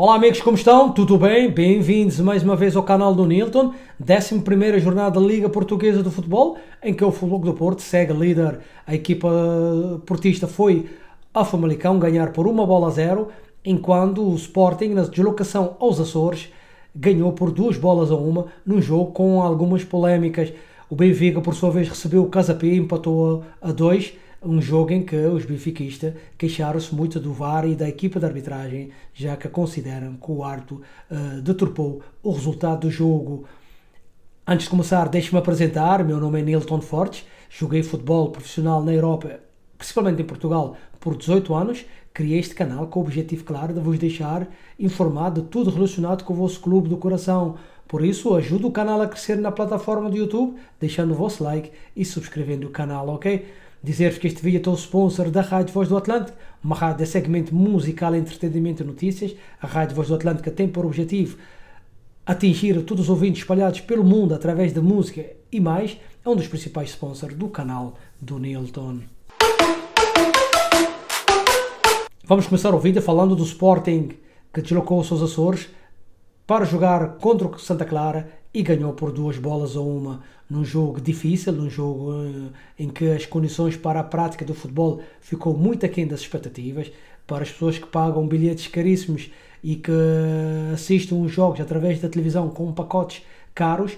Olá amigos, como estão? Tudo bem? Bem-vindos mais uma vez ao canal do Nilton, 11ª jornada da Liga Portuguesa de Futebol, em que o Futebol Clube do Porto segue líder. A equipa portista foi a Famalicão ganhar por 1-0, enquanto o Sporting, na deslocação aos Açores, ganhou por 2-1 num jogo com algumas polémicas. O Benfica, por sua vez, recebeu o Casa Pia e empatou a 2, um jogo em que os benfiquistas queixaram-se muito do VAR e da equipa de arbitragem, já que consideram que o árbitro deturpou o resultado do jogo. Antes de começar, deixe-me apresentar. Meu nome é Nilton Fortes, joguei futebol profissional na Europa, principalmente em Portugal, por 18 anos. Criei este canal com o objetivo claro de vos deixar informado de tudo relacionado com o vosso clube do coração. Por isso, ajude o canal a crescer na plataforma do YouTube, deixando o vosso like e subscrevendo o canal, ok? Dizer-vos que este vídeo é o sponsor da Rádio Voz do Atlântico, uma rádio de segmento musical, entretenimento e notícias. A Rádio Voz do Atlântico tem por objetivo atingir todos os ouvintes espalhados pelo mundo através da música e mais. É um dos principais sponsors do canal do Nilton. Vamos começar o vídeo falando do Sporting, que deslocou-se aos Açores para jogar contra o Santa Clara e ganhou por 2-1 num jogo difícil, num jogo em que as condições para a prática do futebol ficou muito aquém das expectativas. Para as pessoas que pagam bilhetes caríssimos e que assistem os jogos através da televisão com pacotes caros,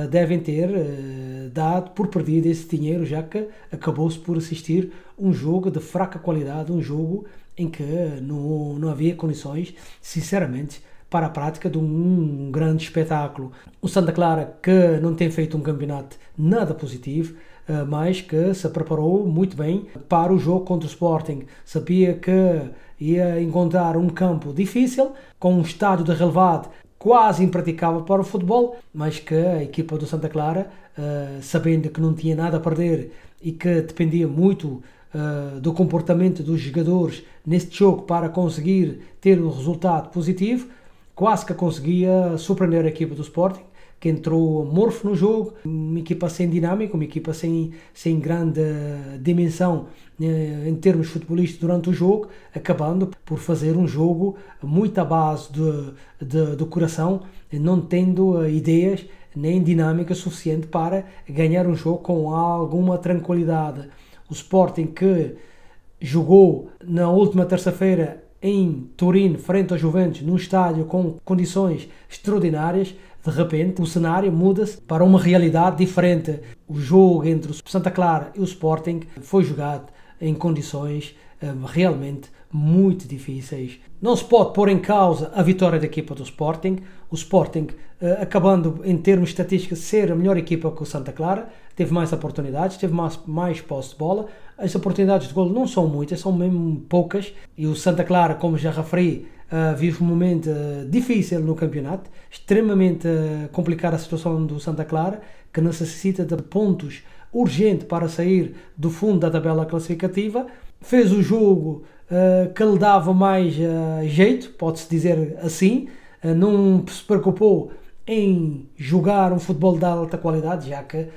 devem ter dado por perdido esse dinheiro, já que acabou-se por assistir um jogo de fraca qualidade, um jogo em que não havia condições, sinceramente, para a prática de um grande espetáculo. O Santa Clara, que não tem feito um campeonato nada positivo, mas que se preparou muito bem para o jogo contra o Sporting. Sabia que ia encontrar um campo difícil, com um estádio de relevado quase impraticável para o futebol, mas que a equipa do Santa Clara, sabendo que não tinha nada a perder e que dependia muito do comportamento dos jogadores neste jogo para conseguir ter um resultado positivo, quase que conseguia surpreender a equipa do Sporting, que entrou morfo no jogo, uma equipa sem dinâmica, uma equipa sem grande dimensão em termos futebolísticos durante o jogo, acabando por fazer um jogo muito à base do coração, não tendo ideias nem dinâmica suficiente para ganhar um jogo com alguma tranquilidade. O Sporting, que jogou na última terça-feira em Turim, frente ao Juventus, num estádio com condições extraordinárias, de repente o cenário muda-se para uma realidade diferente. O jogo entre o Santa Clara e o Sporting foi jogado em condições realmente muito difíceis. Não se pode pôr em causa a vitória da equipa do Sporting. O Sporting, acabando em termos estatísticos ser a melhor equipa que o Santa Clara, teve mais oportunidades, teve mais posse de bola. As oportunidades de golo não são muitas, são mesmo poucas. E o Santa Clara, como já referi, vive um momento difícil no campeonato, extremamente complicada a situação do Santa Clara, que necessita de pontos urgente para sair do fundo da tabela classificativa. Fez o jogo que lhe dava mais jeito, pode-se dizer assim, não se preocupou em jogar um futebol de alta qualidade, já que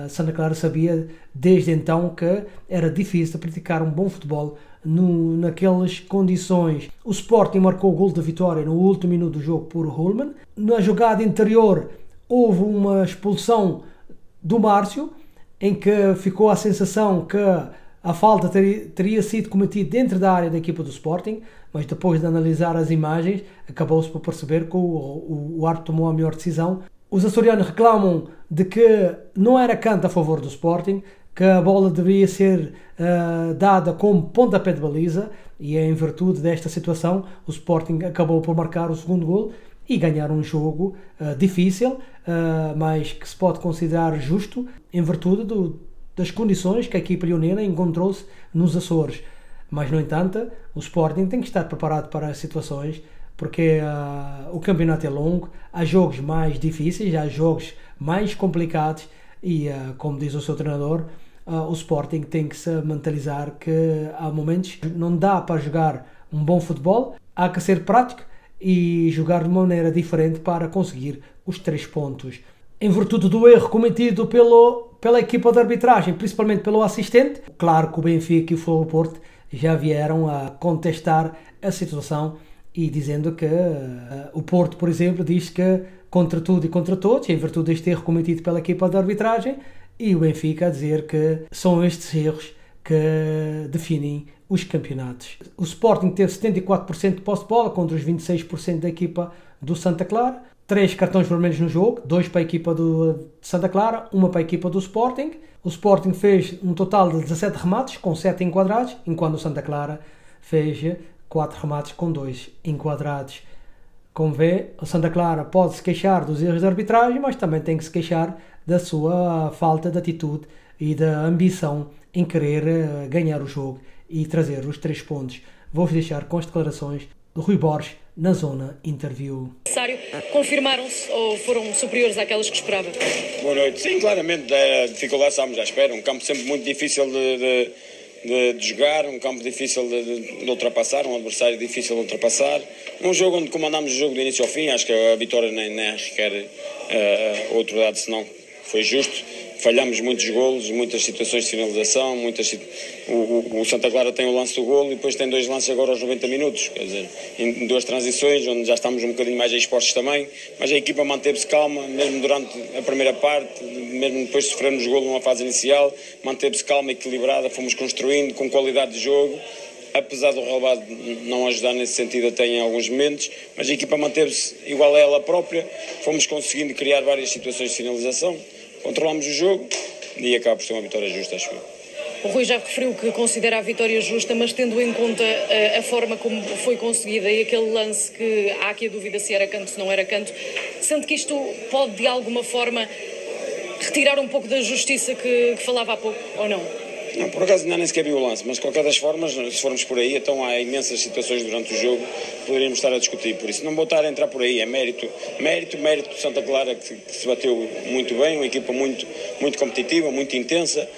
Santa Clara sabia desde então que era difícil praticar um bom futebol naquelas condições. O Sporting marcou o gol de vitória no último minuto do jogo por Holman. Na jogada interior houve uma expulsão do Márcio, em que ficou a sensação que a falta teria sido cometida dentro da área da equipa do Sporting, mas depois de analisar as imagens, acabou-se por perceber que o árbitro tomou a melhor decisão. Os açorianos reclamam de que não era canto a favor do Sporting, que a bola deveria ser dada como pontapé de baliza, e em virtude desta situação, o Sporting acabou por marcar o segundo gol e ganhar um jogo difícil, mas que se pode considerar justo em virtude das condições que a equipa leonina encontrou-se nos Açores. Mas, no entanto, o Sporting tem que estar preparado para as situações, porque o campeonato é longo, há jogos mais difíceis, há jogos mais complicados e, como diz o seu treinador, o Sporting tem que se mentalizar que há momentos não dá para jogar um bom futebol, há que ser prático e jogar de maneira diferente para conseguir os 3 pontos. Em virtude do erro cometido pela equipa de arbitragem, principalmente pelo assistente, claro que o Benfica e o Futebol do Porto já vieram a contestar a situação e dizendo que o Porto, por exemplo, diz que contra tudo e contra todos, em virtude deste erro cometido pela equipa de arbitragem, e o Benfica a dizer que são estes erros que definem os campeonatos. O Sporting teve 74% de posse de bola contra os 26% da equipa do Santa Clara. 3 cartões vermelhos no jogo, 2 para a equipa de Santa Clara, 1 para a equipa do Sporting. O Sporting fez um total de 17 remates, com 7 enquadrados, enquanto o Santa Clara fez 4 remates com 2 enquadrados. Como vê, o Santa Clara pode se queixar dos erros de arbitragem, mas também tem que se queixar da sua falta de atitude e da ambição em querer ganhar o jogo e trazer os 3 pontos. Vou-vos deixar com as declarações de Rui Borges na zona interview. Confirmaram-se ou foram superiores àquelas que esperava? Boa noite. Sim, claramente a dificuldade estávamos à espera. Um campo sempre muito difícil de jogar, um campo difícil de ultrapassar, um adversário difícil de ultrapassar. Um jogo onde comandámos o jogo do início ao fim. Acho que a vitória nem requer outro dado, senão foi justo. Falhámos muitos golos, muitas situações de finalização, o Santa Clara tem o lance do golo e depois tem 2 lances agora aos 90 minutos, quer dizer, em 2 transições, onde já estamos um bocadinho mais expostos também, mas a equipa manteve-se calma, mesmo durante a primeira parte, mesmo depois de sofrermos golo numa fase inicial, manteve-se calma e equilibrada, fomos construindo com qualidade de jogo, apesar do relevado não ajudar nesse sentido até em alguns momentos, mas a equipa manteve-se igual a ela própria, fomos conseguindo criar várias situações de finalização, controlámos o jogo e acaba por ser uma vitória justa, acho eu. O Rui já referiu que considera a vitória justa, mas tendo em conta a forma como foi conseguida e aquele lance que há aqui a dúvida se era canto, se não era canto, sente que isto pode de alguma forma retirar um pouco da justiça que falava há pouco, ou não? Não, por acaso ainda nem sequer vi o lance, mas de qualquer das formas, se formos por aí, então há imensas situações durante o jogo que poderíamos estar a discutir, por isso não vou estar a entrar por aí, é mérito de Santa Clara que se bateu muito bem, uma equipa muito competitiva, muito intensa,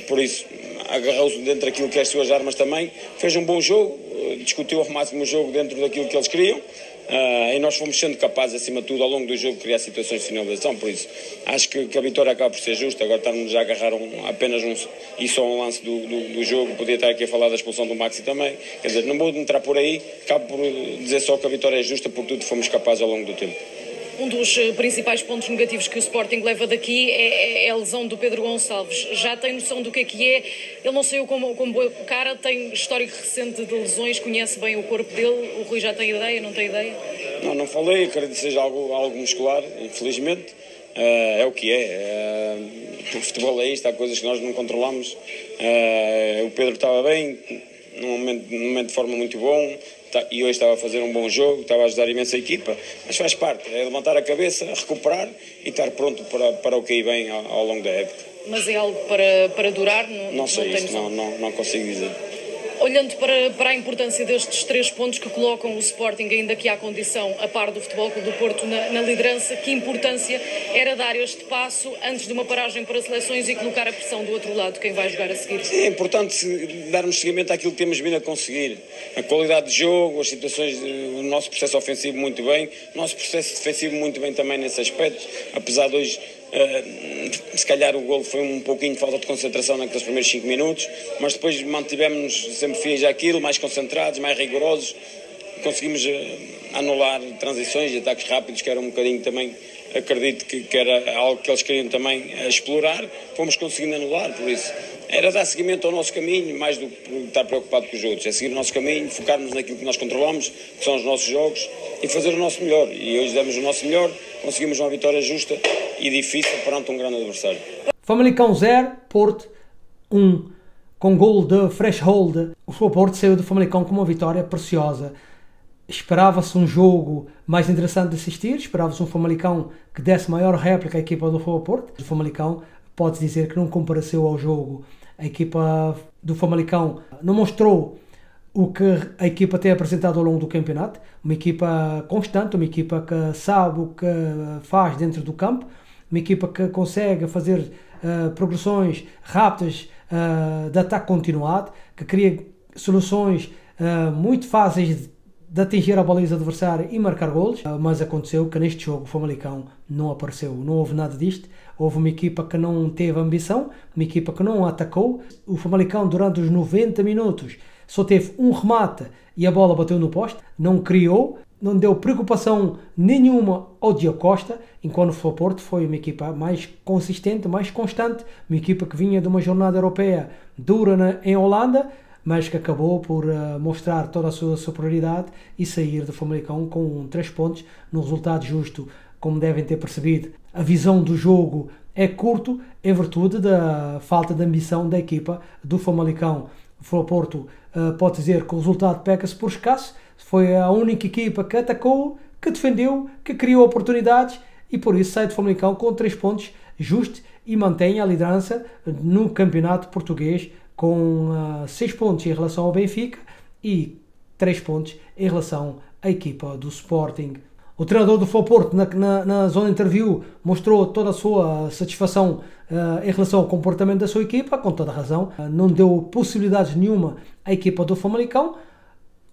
por isso agarrou-se dentro daquilo que é as suas armas também, fez um bom jogo, discutiu ao máximo o jogo dentro daquilo que eles queriam. E nós fomos sendo capazes, acima de tudo, ao longo do jogo, de criar situações de finalização, por isso acho que a vitória acaba por ser justa. Agora estamos a agarrar apenas e só um lance do jogo, podia estar aqui a falar da expulsão do Maxi também, quer dizer, não vou entrar por aí, acabo por dizer só que a vitória é justa por tudo que fomos capazes ao longo do tempo. Um dos principais pontos negativos que o Sporting leva daqui é a lesão do Pedro Gonçalves. Já tem noção do que é? Ele não saiu como boa cara, tem histórico recente de lesões, conhece bem o corpo dele. O Rui já tem ideia, não tem ideia? Não falei, acredito que seja algo muscular, infelizmente. É o que é. O futebol é isto, há coisas que nós não controlamos. O Pedro estava bem, num momento de forma muito bom. E hoje estava a fazer um bom jogo, estava a ajudar imensa a equipa, mas faz parte, é levantar a cabeça, recuperar e estar pronto para o que aí vem ao longo da época. Mas é algo para durar? Não sei isso, não consigo dizer. Olhando para a importância destes 3 pontos que colocam o Sporting, ainda que há condição a par do Futebol Clube do Porto na liderança, que importância era dar este passo antes de uma paragem para seleções e colocar a pressão do outro lado, quem vai jogar a seguir? É importante darmos seguimento àquilo que temos vindo a conseguir. A qualidade de jogo, as situações, o nosso processo ofensivo muito bem, o nosso processo defensivo muito bem também nesse aspecto, apesar de hoje se calhar o golo foi um pouquinho de falta de concentração naqueles primeiros 5 minutos, mas depois mantivemos-nos sempre fiéis àquilo, mais concentrados, mais rigorosos, conseguimos anular transições e ataques rápidos, que era um bocadinho também, acredito que era algo que eles queriam também explorar, fomos conseguindo anular, por isso era dar seguimento ao nosso caminho, mais do que estar preocupado com os outros, é seguir o nosso caminho, focarmos naquilo que nós controlamos, que são os nossos jogos, e fazer o nosso melhor, e hoje demos o nosso melhor, conseguimos uma vitória justa e difícil perante um grande adversário. Famalicão 0, Porto 1, com gol de Freshhold. O Porto saiu do Famalicão com uma vitória preciosa. Esperava-se um jogo mais interessante de assistir, esperava-se um Famalicão que desse maior réplica à equipa do Porto. O Famalicão pode dizer que não compareceu ao jogo. A equipa do Famalicão não mostrou o que a equipa tem apresentado ao longo do campeonato, uma equipa constante, uma equipa que sabe o que faz dentro do campo, uma equipa que consegue fazer progressões rápidas de ataque continuado, que cria soluções muito fáceis de atingir a baliza adversária e marcar golos, mas aconteceu que neste jogo o Famalicão não apareceu, não houve nada disto. Houve uma equipa que não teve ambição, uma equipa que não atacou. O Famalicão durante os 90 minutos só teve um remate e a bola bateu no poste, não criou, não deu preocupação nenhuma ao Diogo Costa, enquanto o Futebol Porto foi uma equipa mais consistente, mais constante, uma equipa que vinha de uma jornada europeia dura em Holanda, mas que acabou por mostrar toda a sua superioridade e sair do Famalicão com 3 pontos, num resultado justo, como devem ter percebido. A visão do jogo é curto, em virtude da falta de ambição da equipa do Famalicão. O Futebol Porto pode dizer que o resultado peca-se por escasso, foi a única equipa que atacou, que defendeu, que criou oportunidades e por isso sai do Famalicão com 3 pontos justo e mantém a liderança no campeonato português com 6 pontos em relação ao Benfica e 3 pontos em relação à equipa do Sporting. O treinador do Futebol Porto, na zona de interview, mostrou toda a sua satisfação em relação ao comportamento da sua equipa, com toda a razão. Não deu possibilidades nenhuma à equipa do Famalicão.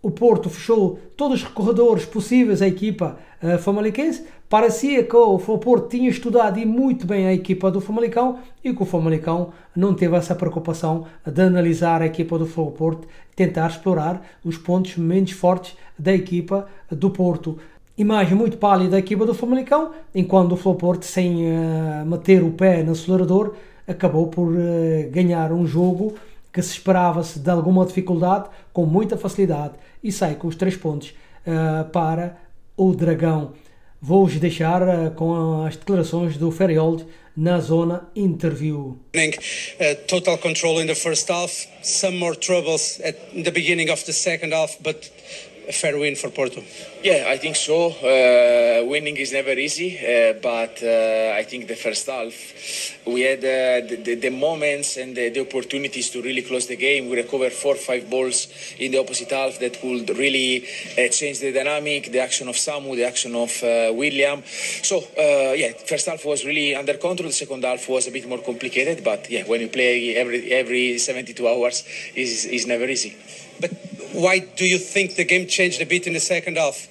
O Porto fechou todos os corredores possíveis à equipa famalicense. Parecia que o Porto tinha estudado e muito bem a equipa do Famalicão e que o Famalicão não teve essa preocupação de analisar a equipa do Porto e tentar explorar os pontos menos fortes da equipa do Porto. Imagem muito pálida da equipa do Famalicão, enquanto o Futebol Porto, sem meter o pé no acelerador, acabou por ganhar um jogo que se esperava-se de alguma dificuldade, com muita facilidade, e sai com os 3 pontos para o Dragão. Vou-vos deixar com as declarações do Ferriold na zona interview. Total control in the first half, some more troubles at the beginning of the second half, but a fair win for Porto. Yeah, I think so. Winning is never easy, but I think the first half we had the moments and the opportunities to really close the game. We recovered 4 or 5 balls in the opposite half that could really change the dynamic, the action of Samu, the action of William. So yeah, first half was really under control. The second half was a bit more complicated, but yeah, when you play every 72 hours is never easy. But why do you think the game changed a bit in the second half?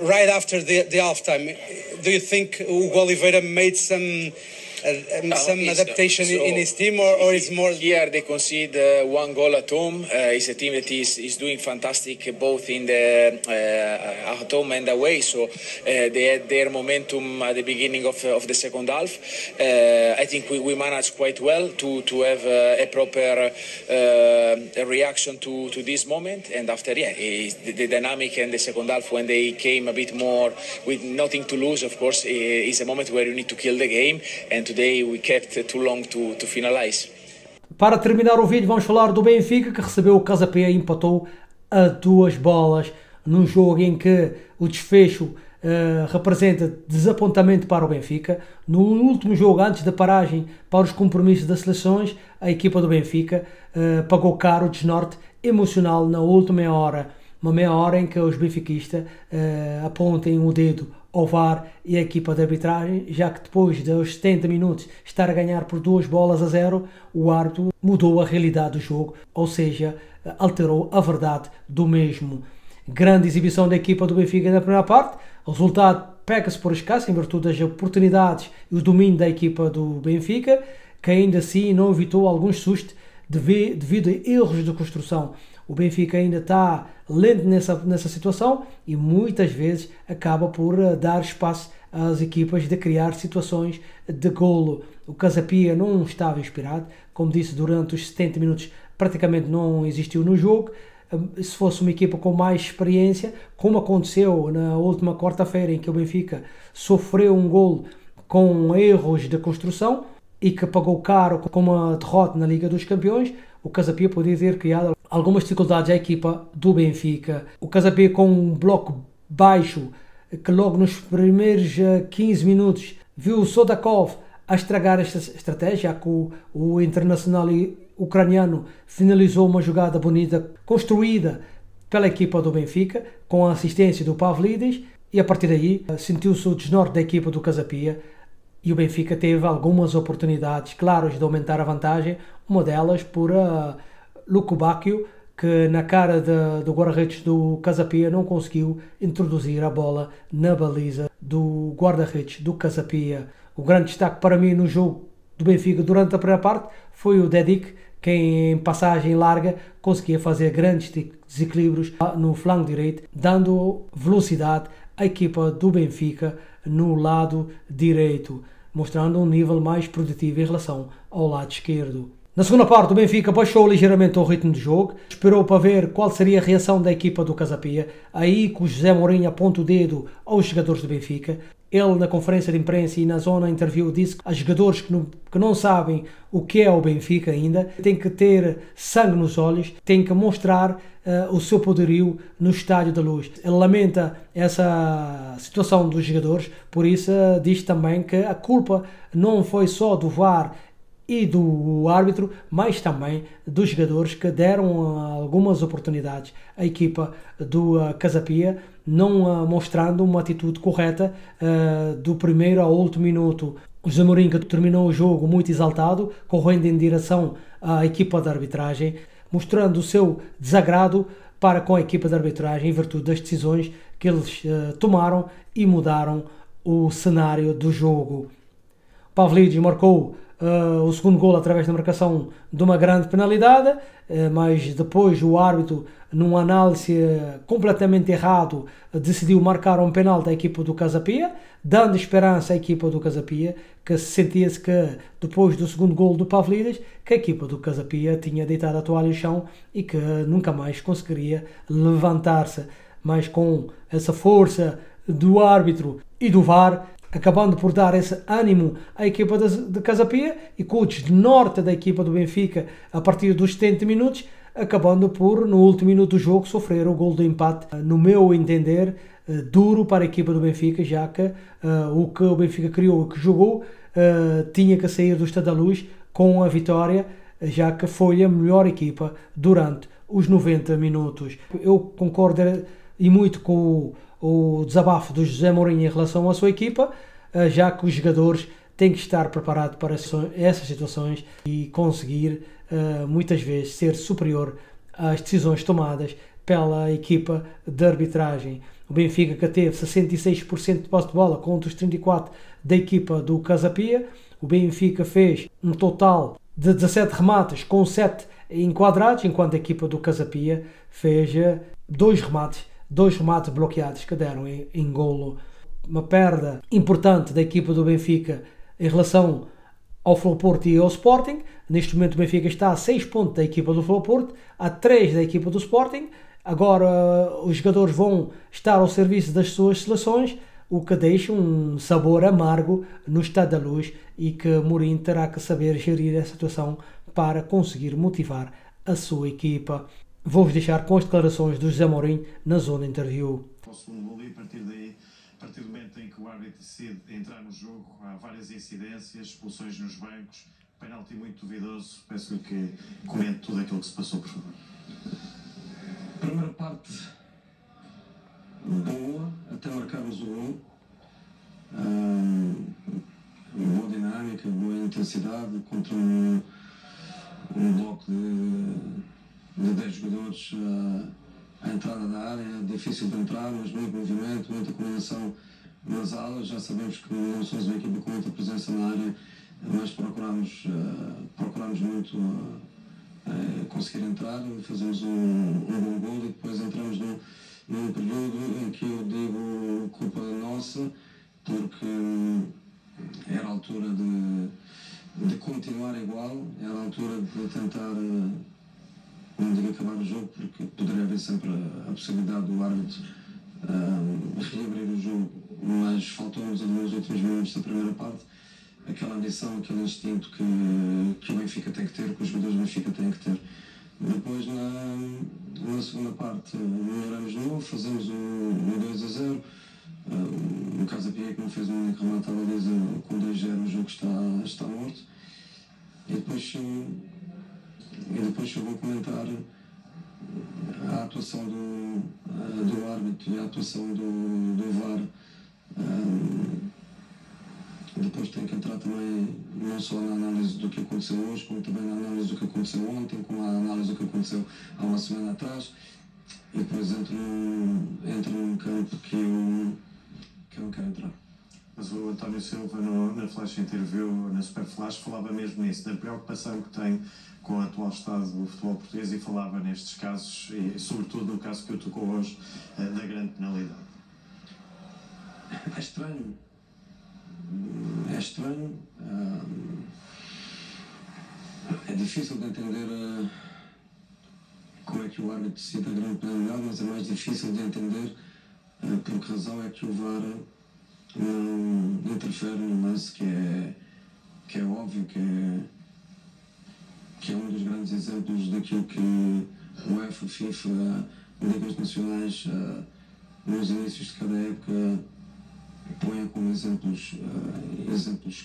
Right after the halftime, do you think Hugo Oliveira made some adaptation in his team, or is more? Here they concede 1 goal at home. It's a team that is doing fantastic both in the at home and away. So they had their momentum at the beginning of the second half. I think we managed quite well to have a proper reaction to this moment. And after, yeah, the dynamic and the second half, when they came a bit more with nothing to lose, of course, is a moment where you need to kill the game. And today we kept too long to finalize. Para terminar o vídeo, vamos falar do Benfica, que recebeu o Casa Pia e empatou a 2 bolas num jogo em que o desfecho representa desapontamento para o Benfica. No último jogo, antes da paragem para os compromissos das seleções, a equipa do Benfica pagou caro o desnorte emocional na última meia hora. Uma meia hora em que os benfiquistas apontem o dedo ao VAR e a equipa de arbitragem, já que depois dos 70 minutos estar a ganhar por 2-0, o árbitro mudou a realidade do jogo, ou seja, alterou a verdade do mesmo. Grande exibição da equipa do Benfica na primeira parte, o resultado peca-se por escasso em virtude das oportunidades e o domínio da equipa do Benfica, que ainda assim não evitou alguns sustos devido a erros de construção. O Benfica ainda está lento nessa situação e muitas vezes acaba por dar espaço às equipas de criar situações de golo. O Casa Pia não estava inspirado, como disse, durante os 70 minutos praticamente não existiu no jogo. Se fosse uma equipa com mais experiência, como aconteceu na última quarta-feira, em que o Benfica sofreu um golo com erros de construção e que pagou caro com uma derrota na Liga dos Campeões, o Casa Pia podia ter criado algumas dificuldades à equipa do Benfica. O Casa Pia com um bloco baixo, que logo nos primeiros 15 minutos viu o Sodakov a estragar esta estratégia, que o internacional ucraniano finalizou uma jogada bonita construída pela equipa do Benfica, com a assistência do Pavlidis, e a partir daí sentiu-se o desnorte da equipa do Casa Pia e o Benfica teve algumas oportunidades claras de aumentar a vantagem, uma delas por Luco Bacchio, que na cara do guarda-redes do Casa Pia não conseguiu introduzir a bola na baliza do guarda-redes do Casa Pia. O grande destaque para mim no jogo do Benfica durante a primeira parte foi o Dedic, que em passagem larga conseguia fazer grandes desequilíbrios no flanco direito, dando velocidade à equipa do Benfica no lado direito, mostrando um nível mais produtivo em relação ao lado esquerdo. Na segunda parte, o Benfica baixou ligeiramente o ritmo de jogo, esperou para ver qual seria a reação da equipa do Casa Pia, aí que o José Mourinho aponta o dedo aos jogadores do Benfica. Ele, na conferência de imprensa e na zona interview, disse que há jogadores que não sabem o que é o Benfica ainda, têm que ter sangue nos olhos, têm que mostrar o seu poderio no Estádio da Luz. Ele lamenta essa situação dos jogadores, por isso diz também que a culpa não foi só do VAR e do árbitro, mas também dos jogadores que deram algumas oportunidades à equipa do Casa Pia, não mostrando uma atitude correta do primeiro ao último minuto. O José Mourinho terminou o jogo muito exaltado, correndo em direção à equipa de arbitragem, mostrando o seu desagrado para com a equipa de arbitragem em virtude das decisões que eles tomaram e mudaram o cenário do jogo. Pavlidis marcou o segundo golo através da marcação de uma grande penalidade, mas depois o árbitro, numa análise completamente errado, decidiu marcar um penalti à equipa do Casa Pia, dando esperança à equipa do Casa Pia, que sentia-se que depois do segundo golo do Pavlidis, que a equipa do Casa Pia tinha deitado a toalha no chão e que nunca mais conseguiria levantar-se. Mas com essa força do árbitro e do VAR, acabando por dar esse ânimo à equipa de Casa Pia, e com o desnorte da equipa do Benfica a partir dos 70 minutos, acabando por, no último minuto do jogo, sofrer o gol do empate, no meu entender, duro para a equipa do Benfica, já que o que o Benfica criou e que jogou tinha que sair do Estádio da Luz com a vitória, já que foi a melhor equipa durante os 90 minutos. Eu concordo e muito com o desabafo do José Mourinho em relação à sua equipa, já que os jogadores têm que estar preparados para essas situações e conseguir muitas vezes ser superior às decisões tomadas pela equipa de arbitragem. O Benfica, que teve 66% de posse de bola contra os 34% da equipa do Casa Pia. O Benfica fez um total de 17 remates com 7 enquadrados, enquanto a equipa do Casa Pia fez dois remates bloqueados que deram em golo. Uma perda importante da equipa do Benfica em relação ao Futebol Porto e ao Sporting. Neste momento o Benfica está a 6 pontos da equipa do Futebol Porto, a 3 da equipa do Sporting. Agora os jogadores vão estar ao serviço das suas seleções, o que deixa um sabor amargo no Estádio da Luz, e que Mourinho terá que saber gerir a situação para conseguir motivar a sua equipa. Vou-vos deixar com as declarações do José Mourinho na zona interview. O segundo gol, e a partir do momento em que o árbitro decide entrar no jogo, há várias incidências, expulsões nos bancos, penalti muito duvidoso. Peço-lhe que comente tudo aquilo que se passou, por favor. Primeira parte boa, até marcarmos o gol. Boa dinâmica, boa intensidade contra um bloco de 10 jogadores à entrada da área, difícil de entrar, mas muito movimento, muita combinação nas alas. Já sabemos que não somos uma equipa com muita presença na área, mas procuramos muito conseguir entrar, fazemos um bom gol, e depois entramos num período em que eu digo culpa nossa, porque era a altura de continuar igual, era a altura de tentar, não digo acabar o jogo, porque poderia haver sempre a possibilidade do árbitro reabrir o jogo, mas faltou-nos nos últimos minutos da primeira parte aquela ambição, aquele instinto que o Benfica tem que ter, que os jogadores do Benfica têm que ter. Depois, na segunda parte, melhoramos de novo, fazemos um 2-0. No Casa Pia, que não fez um único remate à baliza, com 2-0 o jogo está morto. E depois eu vou comentar a atuação do árbitro e a atuação do VAR. Depois tem que entrar também não só na análise do que aconteceu hoje, como também na análise do que aconteceu ontem, como na análise do que aconteceu há uma semana atrás. E depois entro num campo que eu não quero entrar. Mas o António Silva, na Flash Interview, na Super Flash, falava mesmo nisso, da preocupação que tem com o atual estado do futebol português e falava nestes casos, e sobretudo no caso que eu tocou hoje, da grande penalidade. É estranho. É estranho. É difícil de entender como é que o árbitro decide a grande penalidade, mas é mais difícil de entender por que razão é que o VAR não interfere num lance que é óbvio, que é um dos grandes exemplos daquilo que o UEFA, FIFA, ligas nacionais, nos inícios de cada época, põem como exemplos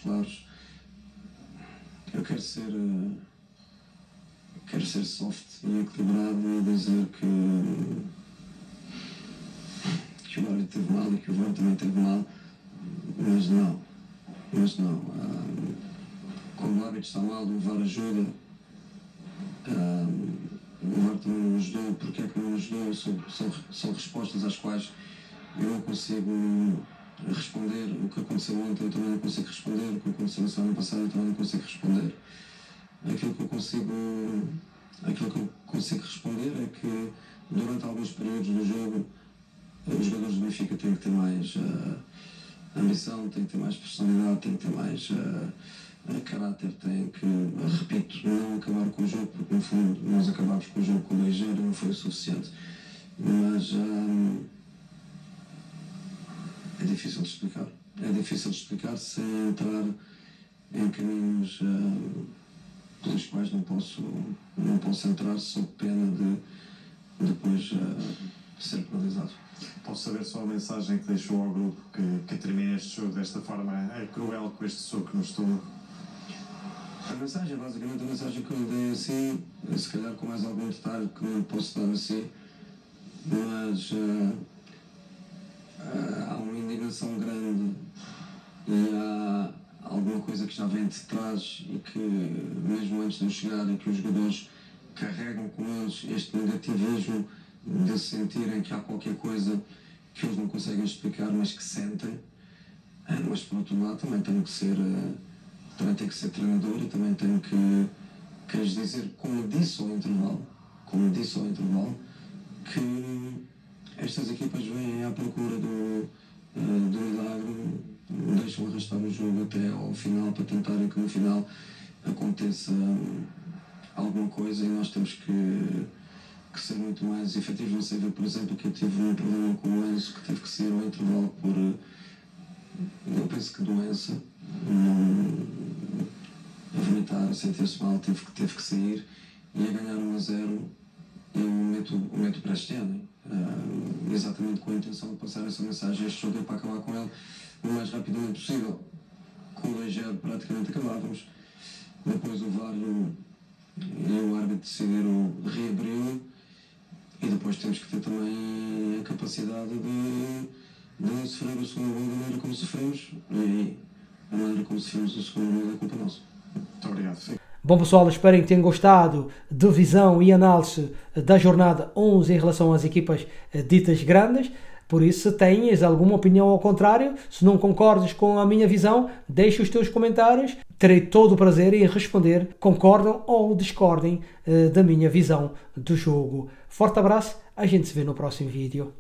claros. Eu quero ser soft e equilibrado e dizer que o árbitro teve mal e que o VAR também teve mal, mas não. Quando o árbitro está mal, o VAR ajuda. O VAR também não ajudou. Porque é que não ajudou? São respostas às quais eu não consigo responder. O que aconteceu ontem eu também não consigo responder. O que aconteceu na semana passada eu também não consigo responder. Aquilo que eu consigo responder é que durante alguns períodos do jogo os jogadores do Benfica têm que ter mais ambição, têm que ter mais personalidade, têm que ter mais caráter, têm que, repito, não acabar com o jogo, porque no fundo nós acabámos com o jogo com 2-0 e não foi o suficiente. Mas é difícil de explicar. É difícil de explicar sem entrar em caminhos pelos quais não posso entrar, sob pena de depois ser penalizado. Posso saber só a mensagem que deixou ao grupo que termina este jogo desta forma cruel, com este soco no estômago? A mensagem, basicamente a mensagem que eu lhe dei assim, se calhar com mais algum detalhe que não posso dar assim, mas há uma indignação grande e há alguma coisa que já vem de trás e que mesmo antes de eu chegar e que os jogadores carregam com eles este negativismo de sentirem que há qualquer coisa que eles não conseguem explicar, mas que sentem. Mas por outro lado também tenho que ser treinador e também tenho que lhes dizer, como disse ao intervalo, que estas equipas vêm à procura do milagre, deixam arrastar o jogo até ao final para tentarem que no final aconteça alguma coisa, e nós temos que ser muito mais efetivos. Não sei ver, por exemplo, que eu tive um problema com o Enzo, que teve que sair ao intervalo por, eu penso que doença, a vomitar, a sentir-se mal, teve que sair, e a ganhar 1-0 eu meto para este ano, exatamente com a intenção de passar essa mensagem. Este jogo é para acabar com ele o mais rapidamente possível. Com o 2-0 praticamente acabávamos, depois o VAR e o árbitro decidiram reabri-lo, e depois temos que ter também a capacidade de não sofrer o segundo gol da maneira como sofremos, e a maneira como sofremos o segundo gol é culpa nossa. Muito obrigado. Sim. Bom pessoal, espero que tenham gostado de visão e análise da jornada 11 em relação às equipas ditas grandes. Por isso, se tens alguma opinião ao contrário, se não concordes com a minha visão, deixa os teus comentários. Terei todo o prazer em responder, concordam ou discordem da minha visão do jogo. Forte abraço, a gente se vê no próximo vídeo.